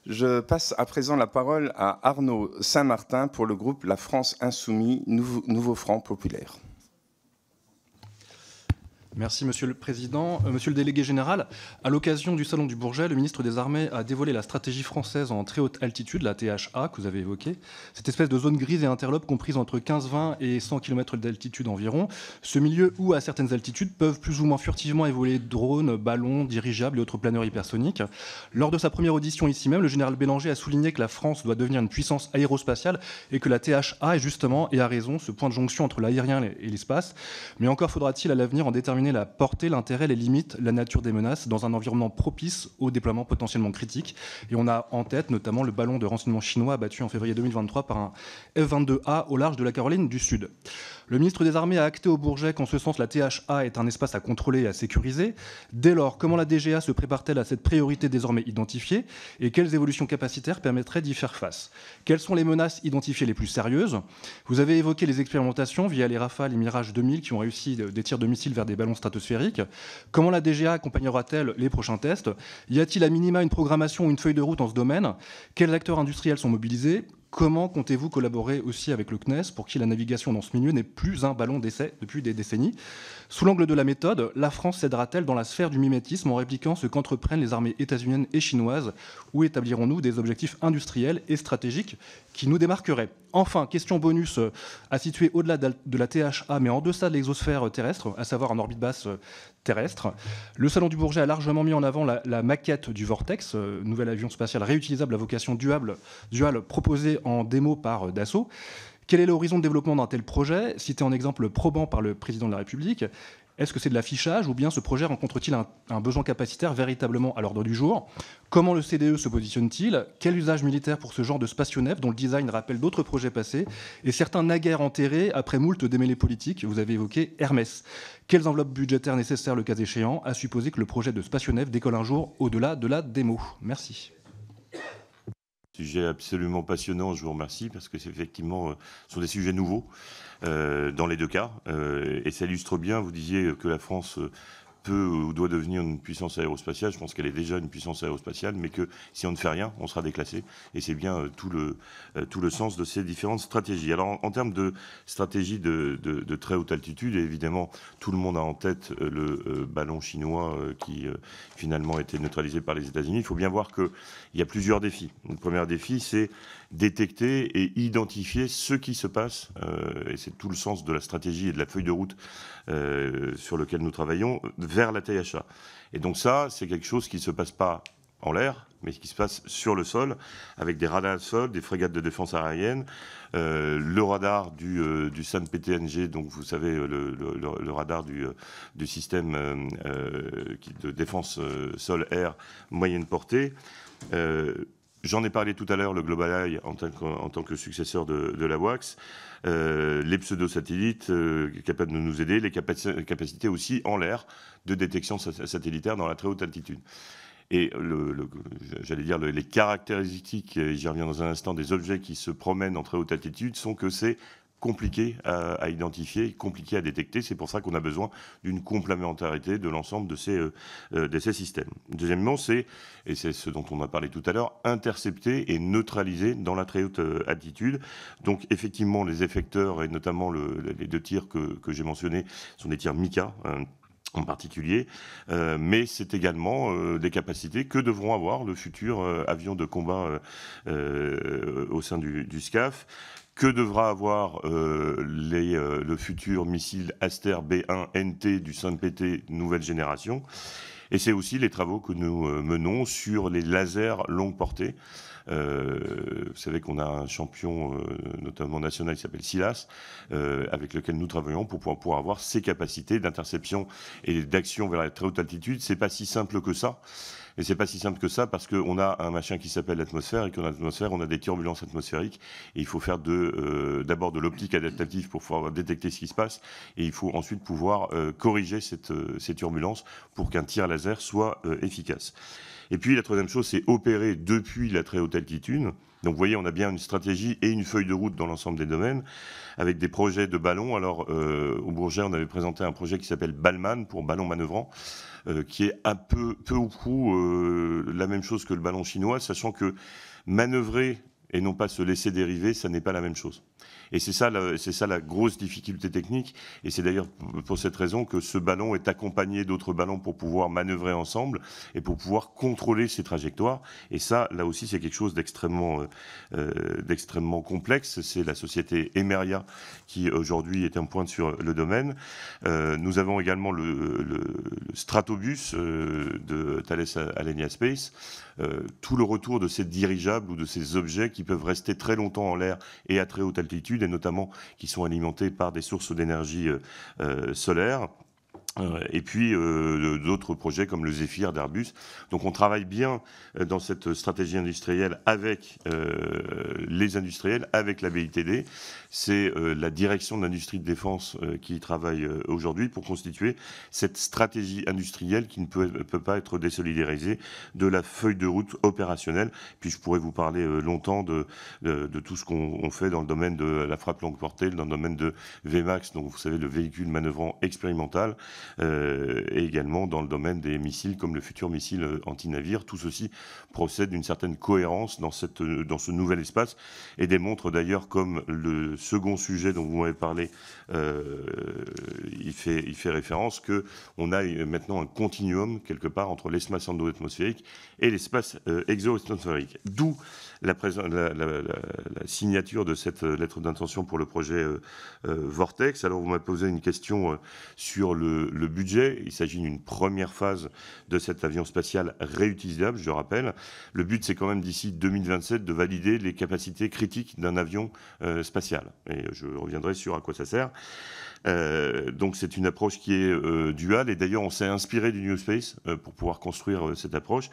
Je passe à présent la parole à Arnaud Saint-Martin pour le groupe La France Insoumise, Nouveau Front Populaire. Merci Monsieur le Président. Monsieur le Délégué Général, à l'occasion du Salon du Bourget, le ministre des Armées a dévoilé la stratégie française en très haute altitude, la THA, que vous avez évoquée. Cette espèce de zone grise et interlope comprise entre 15-20 et 100 km d'altitude environ. Ce milieu où, à certaines altitudes, peuvent plus ou moins furtivement évoluer drones, ballons, dirigeables et autres planeurs hypersoniques. Lors de sa première audition ici même, le général Bélanger a souligné que la France doit devenir une puissance aérospatiale et que la THA est justement, et à raison, ce point de jonction entre l'aérien et l'espace. Mais encore faudra-t-il à l'avenir en déterminer la portée, l'intérêt, les limites, la nature des menaces dans un environnement propice au déploiement potentiellement critique. Et on a en tête notamment le ballon de renseignement chinois abattu en février 2023 par un F-22A au large de la Caroline du Sud. Le ministre des Armées a acté au Bourget qu'en ce sens, la THA est un espace à contrôler et à sécuriser. Dès lors, comment la DGA se prépare-t-elle à cette priorité désormais identifiée et quelles évolutions capacitaires permettraient d'y faire face? Quelles sont les menaces identifiées les plus sérieuses? Vous avez évoqué les expérimentations via les Rafale et Mirage 2000 qui ont réussi des tirs de missiles vers des ballons stratosphériques. Comment la DGA accompagnera-t-elle les prochains tests? Y a-t-il à minima une programmation ou une feuille de route en ce domaine? Quels acteurs industriels sont mobilisés? Comment comptez-vous collaborer aussi avec le CNES pour qui la navigation dans ce milieu n'est plus un ballon d'essai depuis des décennies? Sous l'angle de la méthode, la France cédera-t-elle dans la sphère du mimétisme en répliquant ce qu'entreprennent les armées états-uniennes et chinoises? Ou établirons-nous des objectifs industriels et stratégiques qui nous démarqueraient? Enfin, question bonus à situer au-delà de la THA, mais en deçà de l'exosphère terrestre, à savoir en orbite basse terrestre. Le Salon du Bourget a largement mis en avant la maquette du Vortex, nouvel avion spatial réutilisable à vocation duale proposé en démo par Dassault. Quel est l'horizon de développement d'un tel projet, cité en exemple probant par le président de la République? Est-ce que c'est de l'affichage ou bien ce projet rencontre-t-il un besoin capacitaire véritablement à l'ordre du jour? Comment le CDE se positionne-t-il? Quel usage militaire pour ce genre de spationnef dont le design rappelle d'autres projets passés et certains naguère enterrés après moult démêlés politiques? Vous avez évoqué Hermès. Quelles enveloppes budgétaires nécessaires le cas échéant, à supposer que le projet de spationnef décolle un jour au-delà de la démo? Merci. Sujet absolument passionnant, je vous remercie, parce que c'est effectivement, ce sont des sujets nouveaux dans les deux cas, et ça illustre bien, vous disiez que la France peut ou doit devenir une puissance aérospatiale. Je pense qu'elle est déjà une puissance aérospatiale, mais que si on ne fait rien, on sera déclassé. Et c'est bien tout le sens de ces différentes stratégies. Alors, en termes de stratégie de très haute altitude, et évidemment, tout le monde a en tête le ballon chinois qui finalement a été neutralisé par les États-Unis. Il faut bien voir qu'il y a plusieurs défis. Le premier défi, c'est détecter et identifier ce qui se passe, et c'est tout le sens de la stratégie et de la feuille de route sur lequel nous travaillons, vers la THA. Et donc ça, c'est quelque chose qui ne se passe pas en l'air, mais qui se passe sur le sol, avec des radars de sol, des frégates de défense aérienne, le radar du SAM-PTNG, donc vous savez, le radar du système de défense sol-air moyenne portée. J'en ai parlé tout à l'heure, le Global Eye en tant que successeur de la WACS, les pseudo-satellites capables de nous aider, les capacités aussi en l'air de détection satellitaire dans la très haute altitude. Et j'allais dire les caractéristiques, et j'y reviens dans un instant, des objets qui se promènent en très haute altitude sont que c'est compliqué à identifier, compliqué à détecter. C'est pour ça qu'on a besoin d'une complémentarité de l'ensemble de ces systèmes. Deuxièmement, et c'est ce dont on a parlé tout à l'heure, intercepter et neutraliser dans la très haute altitude. Donc effectivement, les effecteurs, et notamment les deux tirs que j'ai mentionnés, sont des tirs Mika, en particulier, mais c'est également des capacités que devront avoir le futur avion de combat au sein du SCAF, que devra avoir le futur missile Aster B1 NT du SAM-PT nouvelle génération. Et c'est aussi les travaux que nous menons sur les lasers longue portée. Vous savez qu'on a un champion, notamment national, qui s'appelle Silas, avec lequel nous travaillons pour pouvoir avoir ces capacités d'interception et d'action vers la très haute altitude. C'est pas si simple que ça. Et c'est pas si simple que ça parce qu'on a un machin qui s'appelle l'atmosphère et qu'en atmosphère, on a des turbulences atmosphériques. Et il faut faire d'abord de l'optique adaptative pour pouvoir détecter ce qui se passe. Et il faut ensuite pouvoir corriger ces turbulences pour qu'un tir laser soit efficace. Et puis la troisième chose, c'est opérer depuis la très haute altitude. Donc vous voyez, on a bien une stratégie et une feuille de route dans l'ensemble des domaines, avec des projets de ballons. Alors au Bourget, on avait présenté un projet qui s'appelle Ballman, pour ballon manœuvrant, qui est un peu ou prou la même chose que le ballon chinois, sachant que manœuvrer et non pas se laisser dériver, ça n'est pas la même chose. Et c'est ça la grosse difficulté technique. Et c'est d'ailleurs pour cette raison que ce ballon est accompagné d'autres ballons pour pouvoir manœuvrer ensemble et pour pouvoir contrôler ses trajectoires. Et ça, là aussi, c'est quelque chose d'extrêmement complexe. C'est la société Emeria qui aujourd'hui est en pointe sur le domaine. Nous avons également le Stratobus de Thales Alenia Space. Tout le retour de ces dirigeables ou de ces objets qui peuvent rester très longtemps en l'air et à très haute altitude, et notamment qui sont alimentés par des sources d'énergie solaire. Et puis d'autres projets comme le Zéphyr d'Airbus. Donc on travaille bien dans cette stratégie industrielle avec les industriels, avec la BITD. C'est la direction de l'industrie de défense qui travaille aujourd'hui pour constituer cette stratégie industrielle qui ne peut pas être désolidarisée de la feuille de route opérationnelle. Puis je pourrais vous parler longtemps de tout ce qu'on fait dans le domaine de la frappe longue portée, dans le domaine de VMAX, donc vous savez le véhicule manœuvrant expérimental, et également dans le domaine des missiles comme le futur missile anti-navire. Tout ceci procède d'une certaine cohérence dans ce nouvel espace et démontre d'ailleurs, comme le second sujet dont vous m'avez parlé, il fait référence, qu'on a maintenant un continuum quelque part entre l'espace endo-atmosphérique et l'espace exo-atmosphérique. D'où la signature de cette lettre d'intention pour le projet Vortex. Alors vous m'avez posé une question sur le budget. Il s'agit d'une première phase de cet avion spatial réutilisable, je rappelle. Le but, c'est quand même d'ici 2027 de valider les capacités critiques d'un avion spatial. Et je reviendrai sur à quoi ça sert. Donc c'est une approche qui est duale, et d'ailleurs on s'est inspiré du New Space pour pouvoir construire cette approche.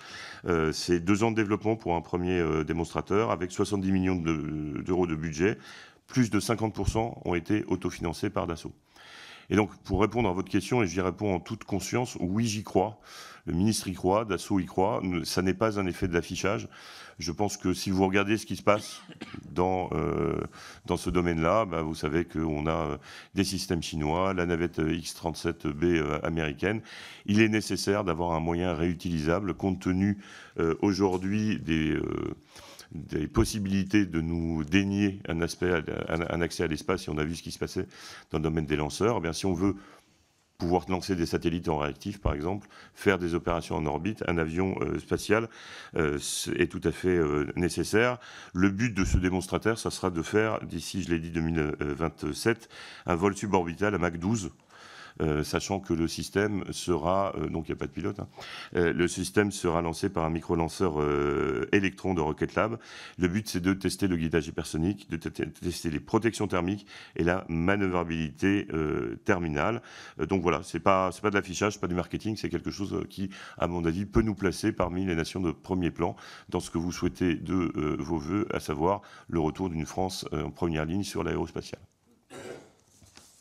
C'est 2 ans de développement pour un premier démonstrateur avec 70 millions d'euros de budget. Plus de 50% ont été autofinancés par Dassault. Et donc, pour répondre à votre question, et j'y réponds en toute conscience, oui, j'y crois. Le ministre y croit, Dassault y croit. Ça n'est pas un effet de l'affichage. Je pense que si vous regardez ce qui se passe dans ce domaine-là, vous savez qu'on a des systèmes chinois, la navette X-37B américaine. Il est nécessaire d'avoir un moyen réutilisable compte tenu aujourd'hui des possibilités de nous dénier un accès à l'espace, et on a vu ce qui se passait dans le domaine des lanceurs. Eh bien, si on veut pouvoir lancer des satellites en réactif, par exemple, faire des opérations en orbite, un avion spatial est tout à fait nécessaire. Le but de ce démonstrateur, ça sera de faire, d'ici, je l'ai dit, 2027, un vol suborbital à Mach 12. Sachant que le système sera, donc il n'y a pas de pilote, le système sera lancé par un micro-lanceur Electron de Rocket Lab. Le but, c'est de tester le guidage hypersonique, de tester les protections thermiques et la manœuvrabilité terminale. Donc voilà, c'est pas de l'affichage, pas du marketing, c'est quelque chose qui, à mon avis, peut nous placer parmi les nations de premier plan dans ce que vous souhaitez de vos vœux, à savoir le retour d'une France en première ligne sur l'aérospatiale.